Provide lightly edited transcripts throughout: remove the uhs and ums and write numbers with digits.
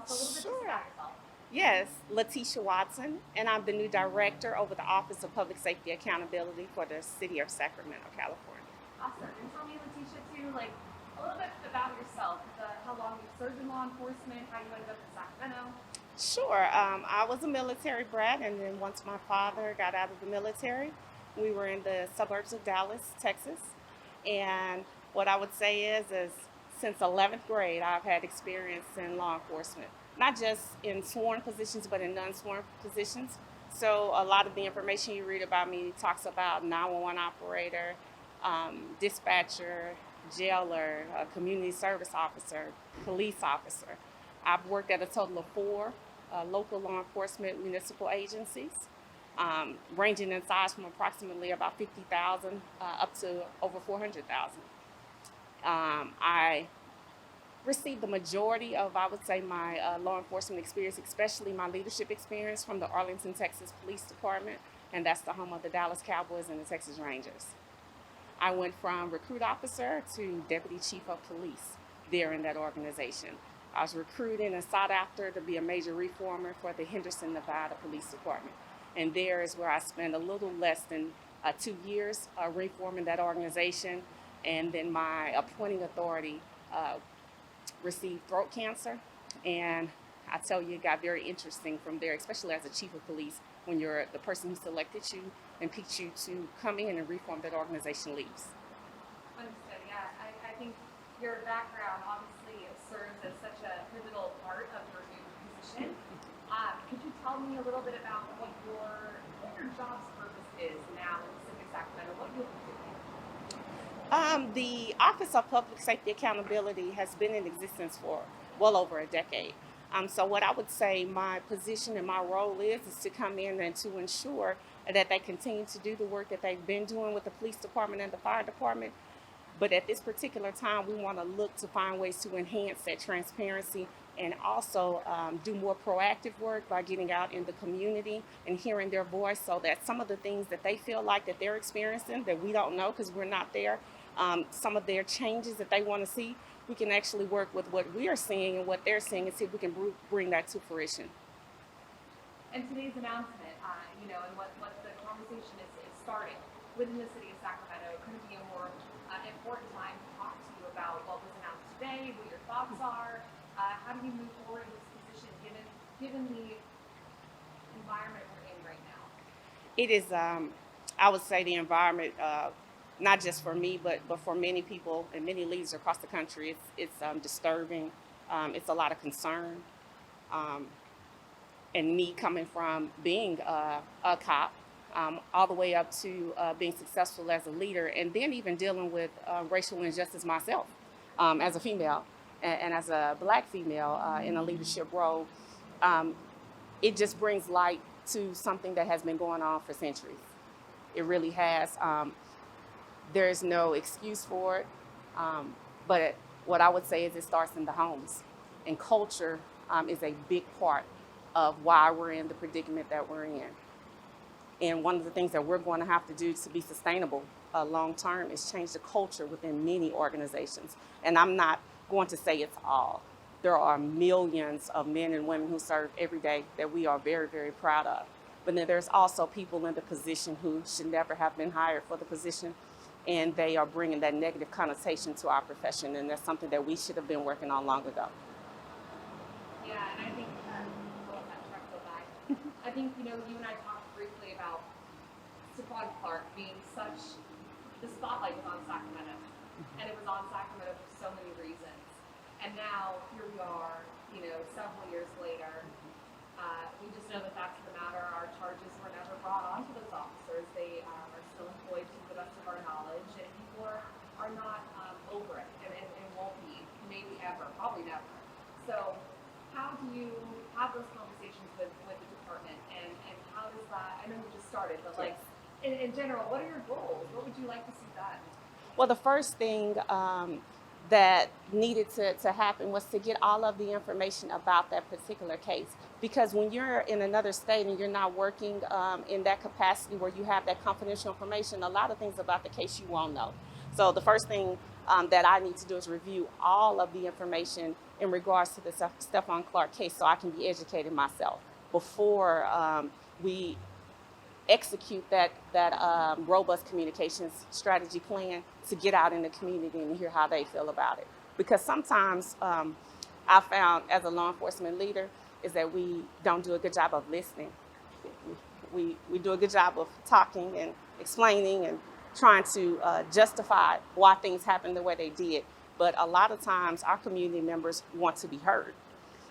us a little bit just Sure. about yourself. Yes, LaTesha Watson, and I'm the new director over the Office of Public Safety Accountability for the City of Sacramento, California. Awesome. And tell me, LaTesha, too, like a little bit about yourself, how long you've served in law enforcement, how you ended up in Sacramento. Sure. I was a military brat, and then once my father got out of the military, we were in the suburbs of Dallas, Texas. And what I would say is since 11th grade, I've had experience in law enforcement, not just in sworn positions, but in non-sworn positions. So a lot of the information you read about me talks about 911 operator, dispatcher, jailer, community service officer, police officer. I've worked at a total of four local law enforcement municipal agencies, ranging in size from approximately about 50,000 up to over 400,000. I received the majority of, I would say, my law enforcement experience, especially my leadership experience, from the Arlington, Texas Police Department, and that's the home of the Dallas Cowboys and the Texas Rangers. I went from recruit officer to deputy chief of police there in that organization. I was recruited and sought after to be a major reformer for the Henderson, Nevada Police Department. And there is where I spent a little less than 2 years reforming that organization. And then my appointing authority received throat cancer. And I tell you, it got very interesting from there, especially as a chief of police, when you're the person who selected you and picked you to come in and reform that organization leaves. Understood. Yeah, I think your background obviously serves as such a pivotal part of your new position. Could you tell me a little bit about what your job's purpose is now in the city of Sacramento? What you'll be doing? The Office of Public Safety Accountability has been in existence for well over a decade. So what I would say my position and my role is to come in and to ensure that they continue to do the work that they've been doing with the police department and the fire department. But at this particular time, we want to look to find ways to enhance that transparency and also do more proactive work by getting out in the community and hearing their voice, so that some of the things that they feel like that they're experiencing that we don't know because we're not there, some of their changes that they want to see, we can actually work with what we are seeing and what they're seeing and see if we can bring that to fruition. And today's announcement, and what the conversation is starting within the city of Sacramento, couldn't be a more important time to talk to you about what was announced today, what your thoughts are. How do you move forward in this position given the environment we're in right now? It is, I would say, the environment, not just for me, but for many people and many leaders across the country. It's disturbing. It's a lot of concern. Um, and me coming from being a cop all the way up to being successful as a leader, and then even dealing with racial injustice myself as a female and as a black female in a leadership role. Um, it just brings light to something that has been going on for centuries. It really has. There is no excuse for it. But what I would say is it starts in the homes. And culture is a big part of why we're in the predicament that we're in. And one of the things that we're going to have to do to be sustainable long term is change the culture within many organizations. And I'm not going to say it's all. There are millions of men and women who serve every day that we are very, very proud of. But then there's also people in the position who should never have been hired for the position, and they are bringing that negative connotation to our profession, and that's something that we should have been working on long ago. Yeah, and I think I'll let that truck go by. I think you and I talked briefly about Stephon Clark being such the spotlight was on Sacramento, and it was on Sacramento for so many reasons. And now here we are, several years later. We just know that that's the matter. Our charges were never brought onto those officers. They are still employed to the best of our knowledge, and people are not over it, and won't be, maybe ever, probably never. So how do you have those conversations with the department, and how does that, I know you just started, but like in general, what are your goals? What would you like to see done? Well, the first thing that needed to happen was to get all of the information about that particular case. Because when you're in another state and you're not working in that capacity where you have that confidential information, a lot of things about the case you won't know. So the first thing that I need to do is review all of the information in regards to the Stephon Clark case so I can be educated myself before we execute that robust communications strategy plan to get out in the community and hear how they feel about it. Because sometimes I found as a law enforcement leader is that we don't do a good job of listening. We do a good job of talking and explaining and trying to justify why things happened the way they did. But a lot of times our community members want to be heard.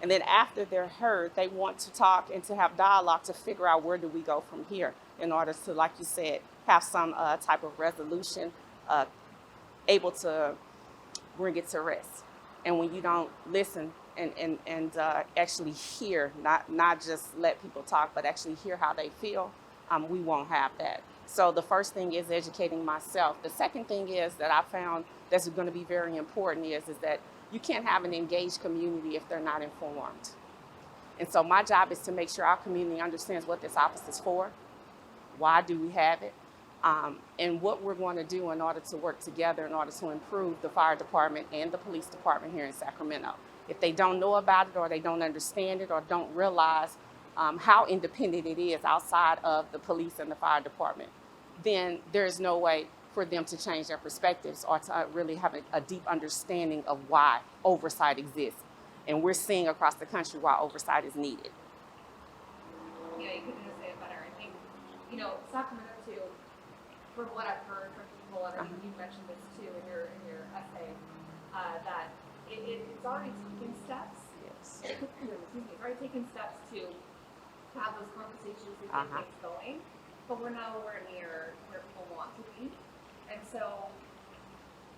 And then after they're heard, they want to talk and to have dialogue to figure out where do we go from here in order to, like you said, have some type of resolution, able to bring it to rest. And when you don't listen and actually hear, not just let people talk, but actually hear how they feel, we won't have that. So the first thing is educating myself. The second thing is that I found that's going to be very important is that you can't have an engaged community if they're not informed. And so my job is to make sure our community understands what this office is for, why do we have it, and what we're going to do in order to work together in order to improve the fire department and the police department here in Sacramento. If they don't know about it or they don't understand it or don't realize how independent it is outside of the police and the fire department, then there's no way for them to change their perspectives or to really have a deep understanding of why oversight exists. And we're seeing across the country why oversight is needed. Yeah, you couldn't say it better. I think, Sacramento too, from what I've heard from people, and you mentioned this too in your essay, that it's already taking steps. Yes. Excuse me, it's already taking steps to have those conversations and get things going, but we're nowhere near where people want to be. And so,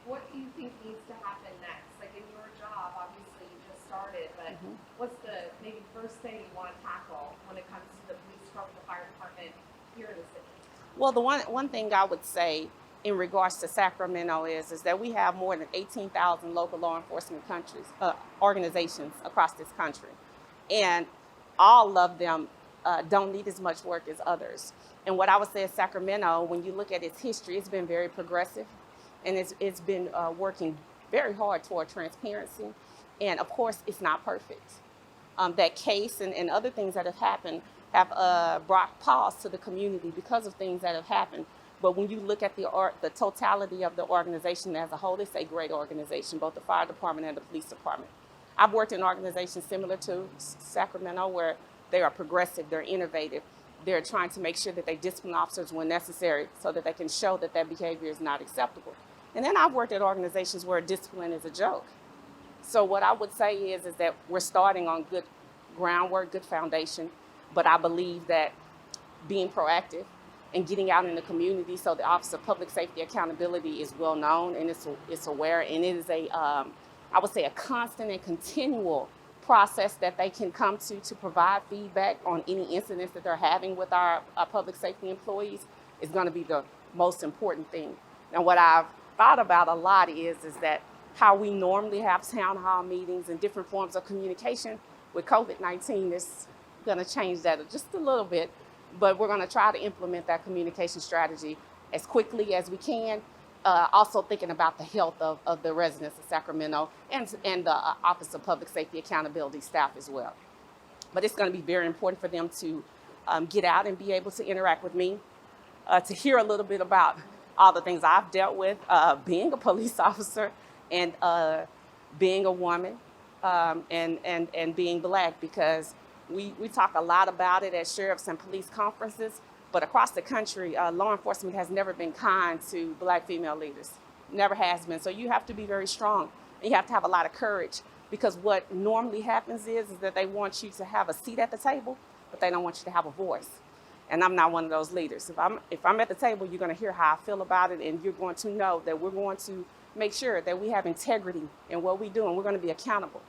what do you think needs to happen next? Like in your job, obviously you just started, but what's the maybe first thing you want to tackle when it comes to the police department, the fire department here in the city? Well, the one thing I would say in regards to Sacramento is that we have more than 18,000 local law enforcement organizations across this country, and all of them don't need as much work as others. And what I would say is Sacramento, when you look at its history, it's been very progressive, and it's been working very hard toward transparency. And of course, it's not perfect. That case and other things that have happened have brought pause to the community because of things that have happened. But when you look at the totality of the organization as a whole, it's a great organization, both the fire department and the police department. I've worked in organizations similar to Sacramento where they are progressive, they're innovative, they're trying to make sure that they discipline officers when necessary so that they can show that that behavior is not acceptable. And then I've worked at organizations where discipline is a joke. So what I would say is that we're starting on good groundwork, good foundation, but I believe that being proactive and getting out in the community so the Office of Public Safety Accountability is well known and it's aware, and it is I would say a constant and continual process that they can come to provide feedback on any incidents that they're having with our public safety employees is going to be the most important thing. And what I've thought about a lot is that how we normally have town hall meetings and different forms of communication with COVID-19 is going to change that just a little bit, but we're going to try to implement that communication strategy as quickly as we can. Also thinking about the health of the residents of Sacramento and the Office of Public Safety Accountability staff as well. But it's going to be very important for them to get out and be able to interact with me, to hear a little bit about all the things I've dealt with, being a police officer and being a woman and being Black, because we talk a lot about it at sheriffs and police conferences. But across the country, law enforcement has never been kind to Black female leaders. Never has been. So you have to be very strong. And you have to have a lot of courage, because what normally happens is that they want you to have a seat at the table, but they don't want you to have a voice. And I'm not one of those leaders. If I'm at the table, you're going to hear how I feel about it, and you're going to know that we're going to make sure that we have integrity in what we do, and we're going to be accountable.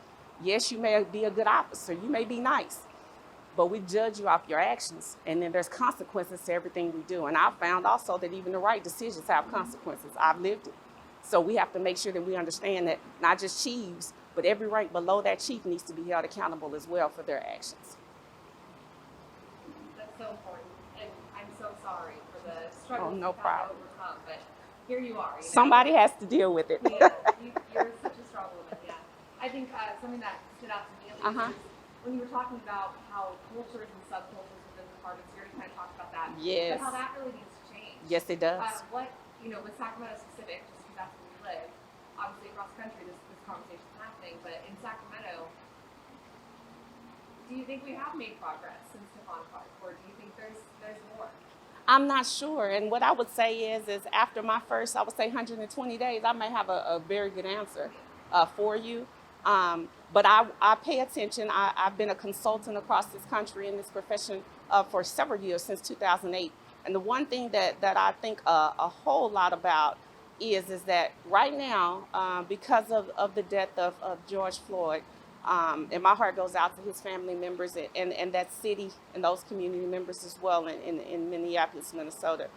Yes, you may be a good officer. You may be nice. But we judge you off your actions, and then there's consequences to everything we do. And I've found also that even the right decisions have consequences. I've lived it. So we have to make sure that we understand that not just chiefs, but every rank below that chief needs to be held accountable as well for their actions. That's so important. And I'm so sorry for the struggles no you've had to problem. overcome. But here you are. You know? Somebody has to deal with it. Yeah, you're such a strong woman. Yeah, I think something that stood out to me at least is when you were talking about how cultures and subcultures within the departments. You already kind of talked about that. Yes. But how that really needs to change. Yes, it does. What with Sacramento specific, just because that's where we live. Obviously, across the country, this conversation is happening. But in Sacramento, do you think we have made progress since Stephon Clark, or do you think there's more? I'm not sure. And what I would say is after my first, I would say 120 days, I may have a very good answer for you. But I pay attention. I've been a consultant across this country in this profession for several years, since 2008. And the one thing that I think a whole lot about is that right now, because of the death of George Floyd, and my heart goes out to his family members and that city and those community members as well in Minneapolis, Minnesota.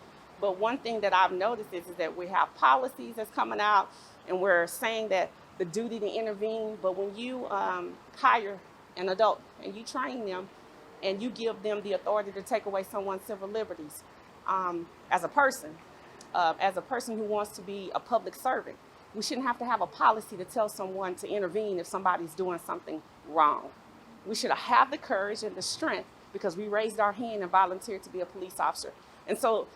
But one thing that I've noticed is that we have policies that's coming out and we're saying that the duty to intervene, but when you hire an adult and you train them and you give them the authority to take away someone's civil liberties, as a person who wants to be a public servant, we shouldn't have to have a policy to tell someone to intervene if somebody's doing something wrong. We should have the courage and the strength because we raised our hand and volunteered to be a police officer. And so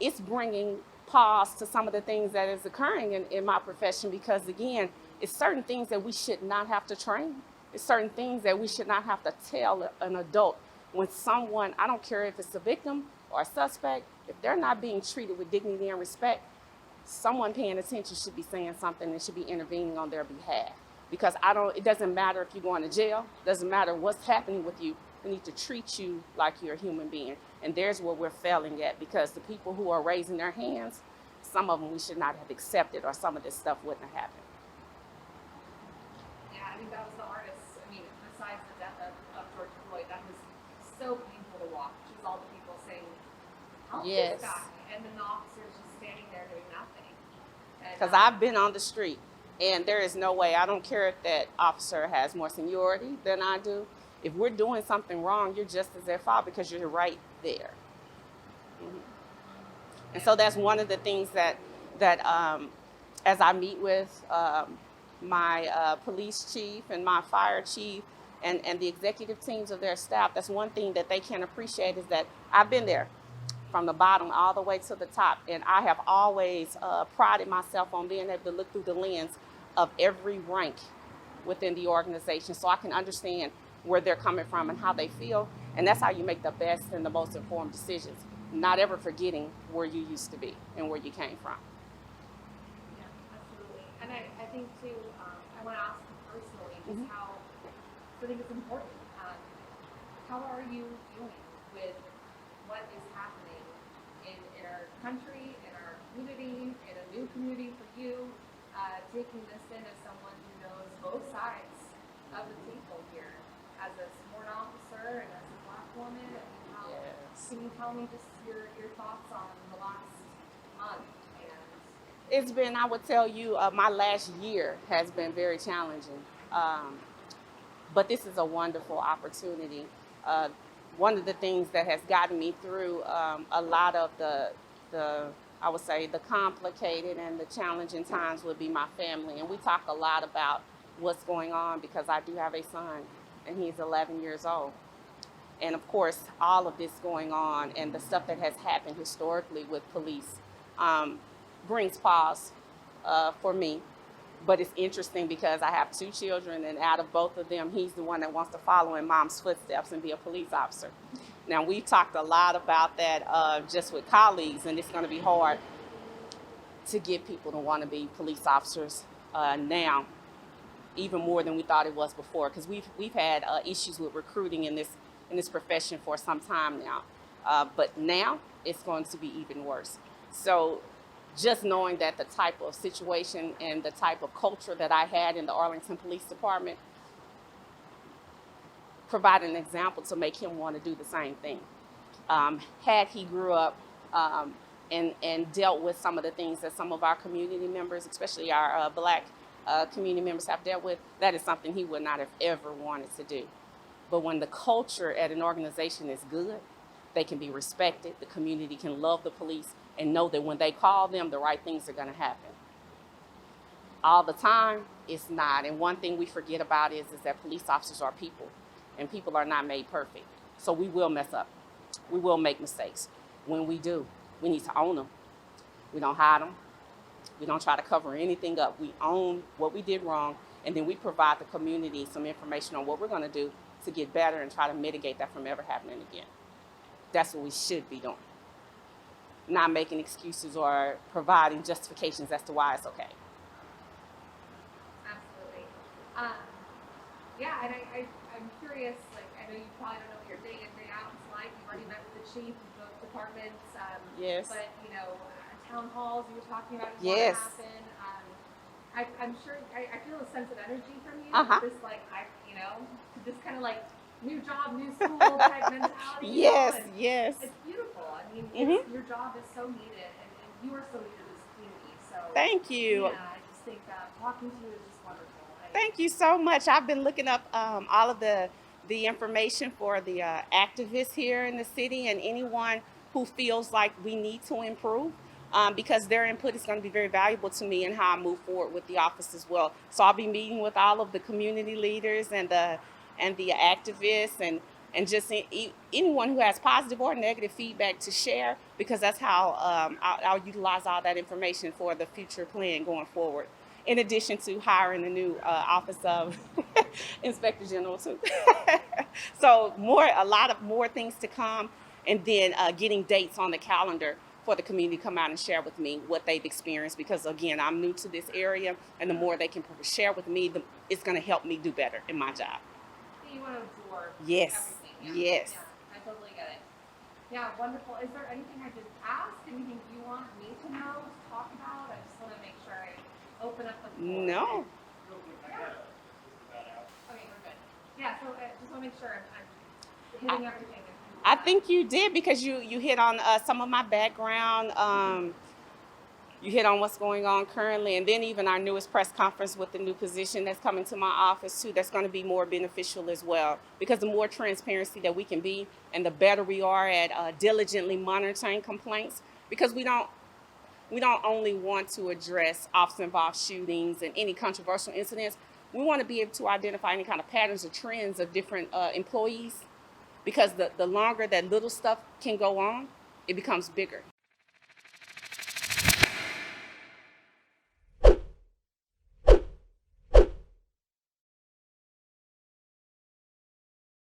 it's bringing pause to some of the things that is occurring in my profession because, again, it's certain things that we should not have to train. It's certain things that we should not have to tell an adult when someone, I don't care if it's a victim or a suspect, if they're not being treated with dignity and respect, someone paying attention should be saying something and should be intervening on their behalf. Because it doesn't matter if you're going to jail, doesn't matter what's happening with you, we need to treat you like you're a human being. And there's where we're failing at because the people who are raising their hands, some of them we should not have accepted or some of this stuff wouldn't have happened. Yeah, I think that was the hardest. I mean, besides the death of George Floyd, that was so painful to watch. Just all the people saying, help this guy. And then the officers just standing there doing nothing. Because I've been on the street, and there is no way, I don't care if that officer has more seniority than I do. If we're doing something wrong, you're just as at fault because you're right there. Mm-hmm. And so that's one of the things that as I meet with my police chief and my fire chief and the executive teams of their staff, that's one thing that they can appreciate is that I've been there from the bottom all the way to the top. And I have always prided myself on being able to look through the lens of every rank within the organization so I can understand where they're coming from and how they feel. And that's how you make the best and the most informed decisions, not ever forgetting where you used to be and where you came from. Yeah, absolutely. And I think, too, I want to ask you personally just how, I think it's important, how are you doing with what is happening in our country, in our community, in a new community for you, taking this in as someone who knows both sides of the table here, as a sworn officer and as a Black woman? I mean, how, can you tell me just your thoughts on the last month? It's been, I would tell you, my last year has been very challenging. But this is a wonderful opportunity. One of the things that has gotten me through a lot of the I would say the complicated and the challenging times would be my family. And we talk a lot about what's going on because I do have a son and he's 11 years old. And of course, all of this going on and the stuff that has happened historically with police brings pause for me. But it's interesting because I have 2 children, and out of both of them, he's the one that wants to follow in mom's footsteps and be a police officer. Now, we've talked a lot about that just with colleagues, and it's going to be hard to get people to want to be police officers now, even more than we thought it was before, because we've had issues with recruiting in this profession for some time now. But now it's going to be even worse. So just knowing that the type of situation and the type of culture that I had in the Arlington Police Department provided an example to make him want to do the same thing. Had he grew up and dealt with some of the things that some of our community members, especially our Black community members, have dealt with, that is something he would not have ever wanted to do. But when the culture at an organization is good, they can be respected, the community can love the police, and know that when they call them, the right things are going to happen. All the time, it's not. And one thing we forget about is that police officers are people, and people are not made perfect. So we will mess up. We will make mistakes. When we do, we need to own them. We don't hide them. We don't try to cover anything up. We own what we did wrong, and then we provide the community some information on what we're going to do to get better and try to mitigate that from ever happening again. That's what we should be doing. Not making excuses or providing justifications as to why it's okay. Absolutely. Yeah, and I'm curious, like, I know you probably don't know what your day in, day out is like. You've already met with the chief of both departments. Yes. But, you know, town halls you were talking about is Yes. what happen. I'm sure, I feel a sense of energy from you. Uh-huh. This, like, this kind of like new job, new school type mentality. Yes, you know, and yes. It's beautiful. I mean, your job is so needed, and you are so needed in this community. So Thank you. Yeah, I just think talking to you is just wonderful. Thank you so much. I've been looking up all of the information for the activists here in the city and anyone who feels like we need to improve. Because their input is going to be very valuable to me in how I move forward with the office as well. So I'll be meeting with all of the community leaders and the activists and just anyone who has positive or negative feedback to share, because that's how I'll utilize all that information for the future plan going forward. In addition to hiring a new office of Inspector General too. So a lot of more things to come, and then getting dates on the calendar for the community to come out and share with me what they've experienced, because again, I'm new to this area, and the more they can share with me, it's going to help me do better in my job. You want to absorb Yes. everything. Yes. Yeah, I totally get it. Yeah, wonderful. Is there anything I didn't ask? Anything you want me to know, to talk about? I just want to make sure I open up the floor. No. Yeah. Okay, we're good. Yeah, so I just want to make sure I'm hitting everything. I think you did, because you hit on some of my background. You hit on what's going on currently, and then even our newest press conference with the new position that's coming to my office too, that's going to be more beneficial as well, because the more transparency that we can be and the better we are at diligently monitoring complaints, because we don't only want to address officer-involved shootings and any controversial incidents. We want to be able to identify any kind of patterns or trends of different employees, because the longer that little stuff can go on, it becomes bigger.